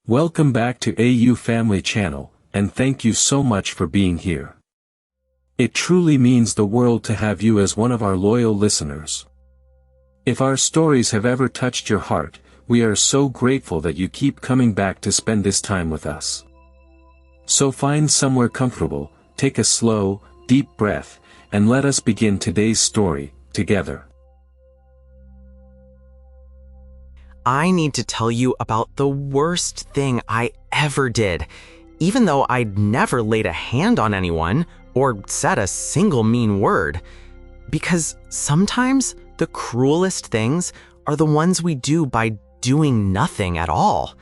Welcome back to AU Family Channel, and thank you so much for being here. It truly means the world to have you as one of our loyal listeners. If our stories have ever touched your heart, we are so grateful that you keep coming back to spend this time with us. So find somewhere comfortable, take a slow, deep breath, and let us begin today's story, together. I need to tell you about the worst thing I ever did, even though I'd never laid a hand on anyone or said a single mean word. Because sometimes the cruelest things are the ones we do by doing nothing at all.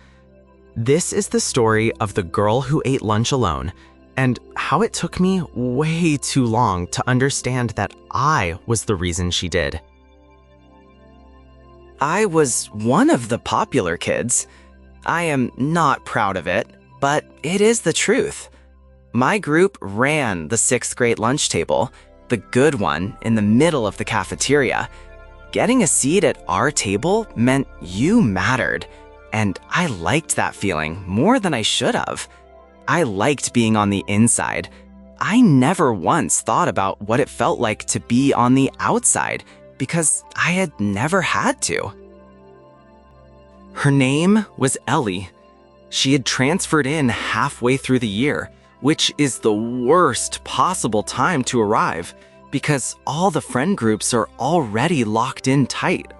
This is the story of the girl who ate lunch alone, and how it took me way too long to understand that I was the reason she did. I was one of the popular kids. I am not proud of it, but it is the truth. My group ran the 6th grade lunch table, the good one in the middle of the cafeteria. Getting a seat at our table meant you mattered, and I liked that feeling more than I should have. I liked being on the inside. I never once thought about what it felt like to be on the outside, because I had never had to. Her name was Ellie. She had transferred in halfway through the year, which is the worst possible time to arrive, because all the friend groups are already locked in tight.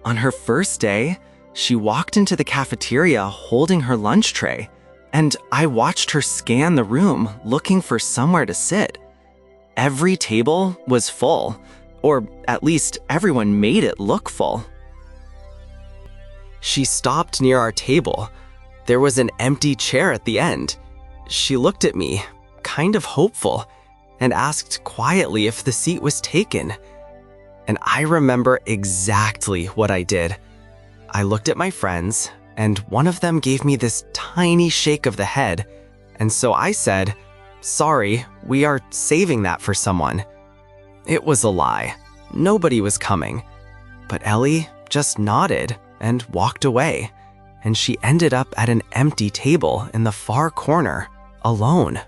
On her first day, she walked into the cafeteria holding her lunch tray, and I watched her scan the room looking for somewhere to sit. Every table was full, or at least everyone made it look full. She stopped near our table. There was an empty chair at the end. She looked at me, kind of hopeful, and asked quietly if the seat was taken. And I remember exactly what I did. I looked at my friends, and one of them gave me this tiny shake of the head, and so I said, "Sorry, we are saving that for someone." It was a lie. Nobody was coming. But Ellie just nodded and walked away, and she ended up at an empty table in the far corner, alone.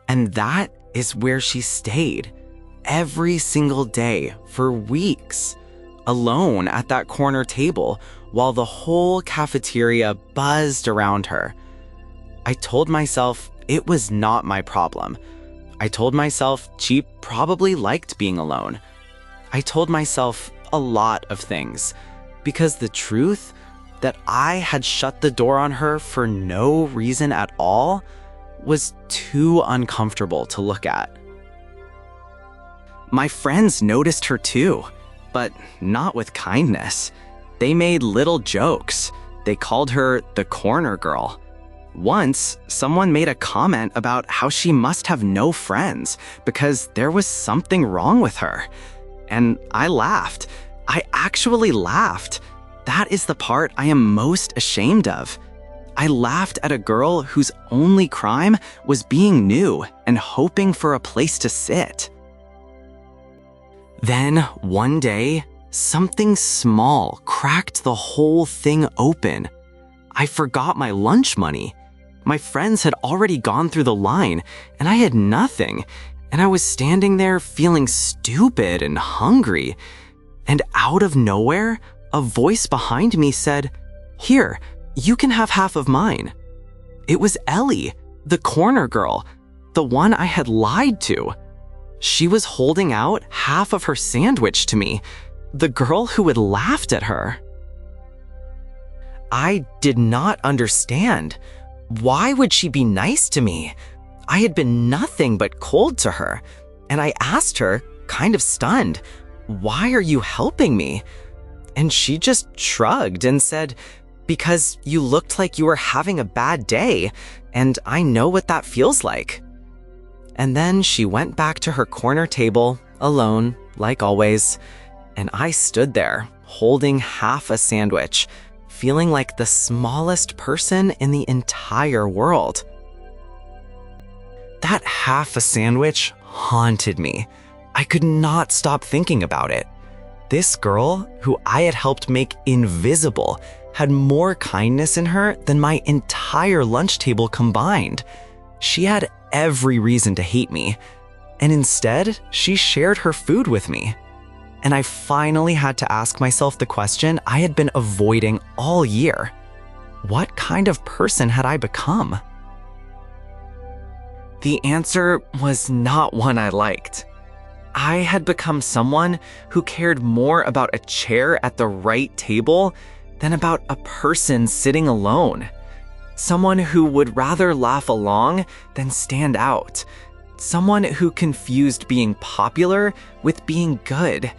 And that is where she stayed, every single day for weeks, alone at that corner table while the whole cafeteria buzzed around her. I told myself it was not my problem. I told myself she probably liked being alone. I told myself a lot of things, because the truth that I had shut the door on her for no reason at all was too uncomfortable to look at. My friends noticed her too, but not with kindness. They made little jokes. They called her the corner girl. Once, someone made a comment about how she must have no friends because there was something wrong with her. And I laughed. I actually laughed. That is the part I am most ashamed of. I laughed at a girl whose only crime was being new and hoping for a place to sit. Then, one day, something small cracked the whole thing open. I forgot my lunch money. My friends had already gone through the line, and I had nothing, and I was standing there feeling stupid and hungry. And out of nowhere, a voice behind me said, "Here, you can have half of mine." It was Ellie, the corner girl, the one I had lied to. She was holding out half of her sandwich to me, the girl who had laughed at her. I did not understand. Why would she be nice to me? I had been nothing but cold to her, and I asked her, kind of stunned, "Why are you helping me?" And she just shrugged and said, "Because you looked like you were having a bad day, and I know what that feels like." And then she went back to her corner table, alone, like always, and I stood there, holding half a sandwich, feeling like the smallest person in the entire world. That half a sandwich haunted me. I could not stop thinking about it. This girl, who I had helped make invisible, had more kindness in her than my entire lunch table combined. She had every reason to hate me, and instead, she shared her food with me. And I finally had to ask myself the question I had been avoiding all year. What kind of person had I become? The answer was not one I liked. I had become someone who cared more about a chair at the right table than about a person sitting alone. Someone who would rather laugh along than stand out. Someone who confused being popular with being good.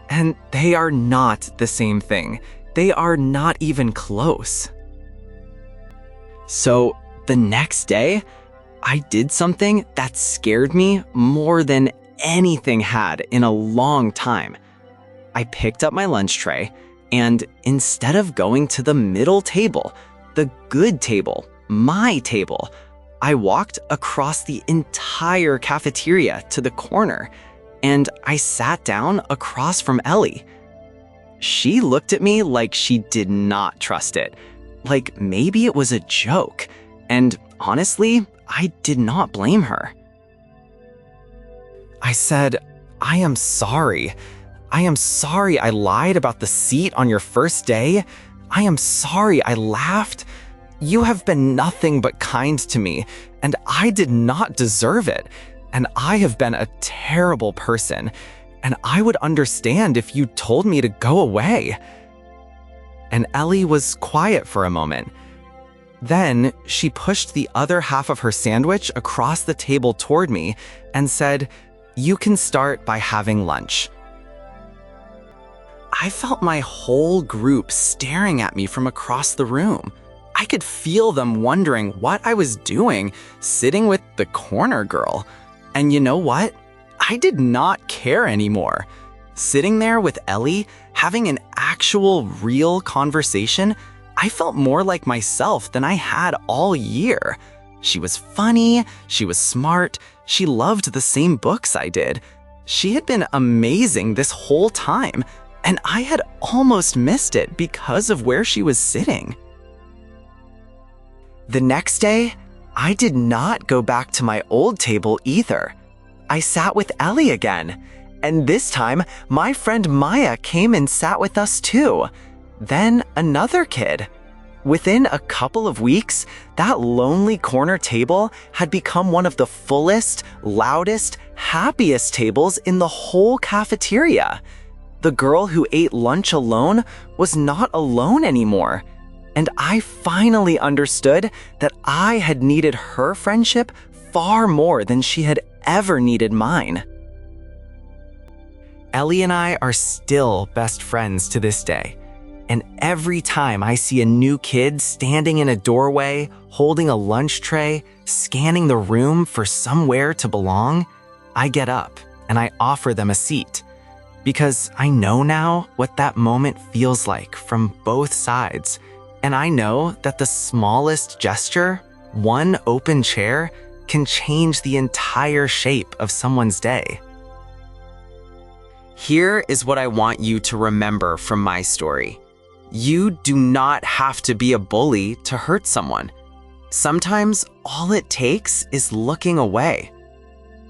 And they are not the same thing. They are not even close. So the next day, I did something that scared me more than anything had in a long time. I picked up my lunch tray, and instead of going to the middle table, the good table, my table, I walked across the entire cafeteria to the corner, and I sat down across from Ellie. She looked at me like she did not trust it, like maybe it was a joke, and honestly, I did not blame her. I said, "I am sorry. I am sorry I lied about the seat on your first day. I am sorry I laughed. You have been nothing but kind to me, and I did not deserve it. And I have been a terrible person, and I would understand if you told me to go away." And Ellie was quiet for a moment. Then she pushed the other half of her sandwich across the table toward me and said, "You can start by having lunch." I felt my whole group staring at me from across the room. I could feel them wondering what I was doing, sitting with the corner girl. And you know what? I did not care anymore. Sitting there with Ellie, having an actual, real conversation, I felt more like myself than I had all year. She was funny, she was smart, she loved the same books I did. She had been amazing this whole time, and I had almost missed it because of where she was sitting. The next day, I did not go back to my old table either. I sat with Ellie again, and this time, my friend Maya came and sat with us too. Then another kid. Within a couple of weeks, that lonely corner table had become one of the fullest, loudest, happiest tables in the whole cafeteria. The girl who ate lunch alone was not alone anymore. And I finally understood that I had needed her friendship far more than she had ever needed mine. Ellie and I are still best friends to this day. And every time I see a new kid standing in a doorway, holding a lunch tray, scanning the room for somewhere to belong, I get up and I offer them a seat. Because I know now what that moment feels like from both sides. And I know that the smallest gesture, one open chair, can change the entire shape of someone's day. Here is what I want you to remember from my story. You do not have to be a bully to hurt someone. Sometimes all it takes is looking away.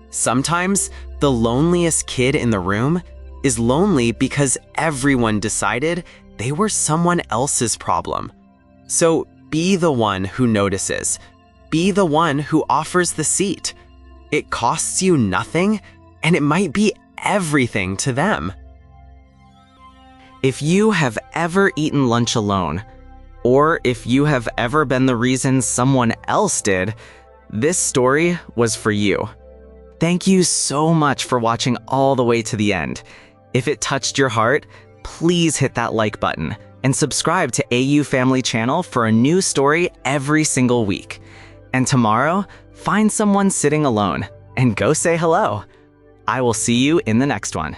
Sometimes the loneliest kid in the room is lonely because everyone decided they were someone else's problem. So be the one who notices. Be the one who offers the seat. It costs you nothing, and it might be everything to them. If you have ever eaten lunch alone, or if you have ever been the reason someone else did, this story was for you. Thank you so much for watching all the way to the end. If it touched your heart, please hit that like button and subscribe to AU Family Channel for a new story every single week. And tomorrow, find someone sitting alone and go say hello. I will see you in the next one.